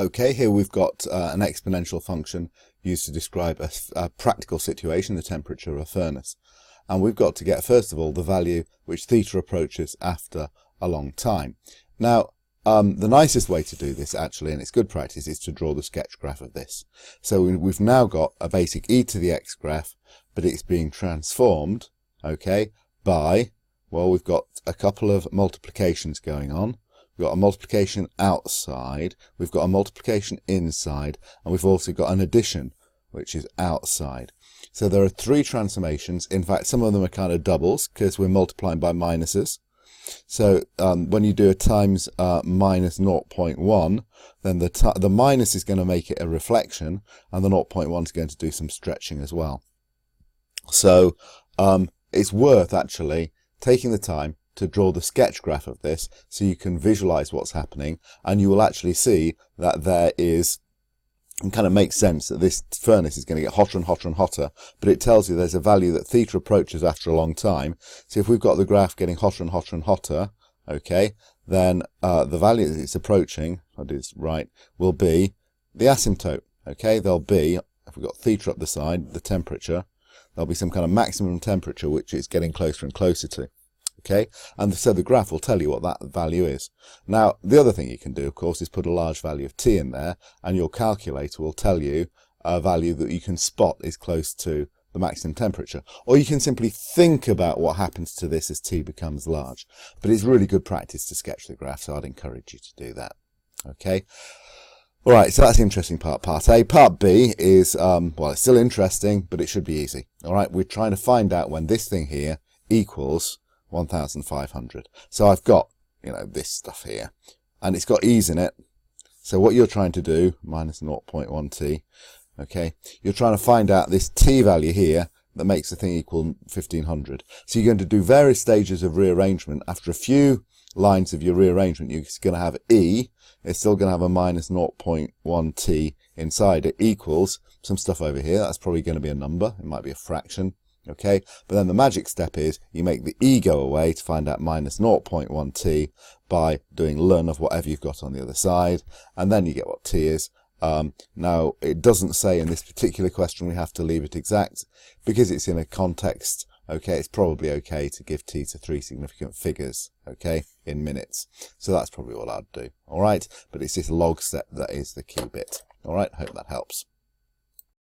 Okay, here we've got an exponential function used to describe a practical situation, the temperature of a furnace. And we've got to get, first of all, the value which theta approaches after a long time. Now, the nicest way to do this, actually, and it's good practice, is to draw the sketch graph of this. So we've now got a basic e to the x graph, but it's being transformed, okay, by, well, we've got a couple of multiplications going on. We've got a multiplication outside, we've got a multiplication inside, and we've also got an addition, which is outside. So there are three transformations. In fact, some of them are kind of doubles because we're multiplying by minuses. So when you do a times minus 0.1, then the minus is going to make it a reflection, and the 0.1 is going to do some stretching as well. So it's worth actually taking the time to draw the sketch graph of this so you can visualize what's happening, and you will actually see that there is, it kind of makes sense that this furnace is going to get hotter and hotter and hotter, but it tells you there's a value that theta approaches after a long time. So if we've got the graph getting hotter and hotter and hotter, okay, then the value that it's approaching, if I do this right, will be the asymptote. Okay, there'll be, if we've got theta up the side, the temperature, there'll be some kind of maximum temperature which it's getting closer and closer to. Okay, and so the graph will tell you what that value is. Now, the other thing you can do, of course, is put a large value of t in there, and your calculator will tell you a value that you can spot is close to the maximum temperature. Or you can simply think about what happens to this as t becomes large. But it's really good practice to sketch the graph, so I'd encourage you to do that. Okay. All right, so that's the interesting part, part A. Part B is, well, it's still interesting, but it should be easy. All right, we're trying to find out when this thing here equals 1,500. So I've got, this stuff here, and it's got e's in it. So what you're trying to do, minus 0.1 t, okay, you're trying to find out this t value here that makes the thing equal 1,500. So you're going to do various stages of rearrangement. After a few lines of your rearrangement, you're going to have e, it's still going to have a minus 0.1 t inside it, equals some stuff over here. That's probably going to be a number. It might be a fraction. Okay, but then the magic step is you make the e go away to find out minus 0.1 t by doing ln of whatever you've got on the other side, and then you get what t is. Now, it doesn't say in this particular question we have to leave it exact because it's in a context. Okay, it's probably okay to give t to three significant figures, okay, in minutes. So that's probably what I'd do. All right, but it's this log step that is the key bit. All right, hope that helps.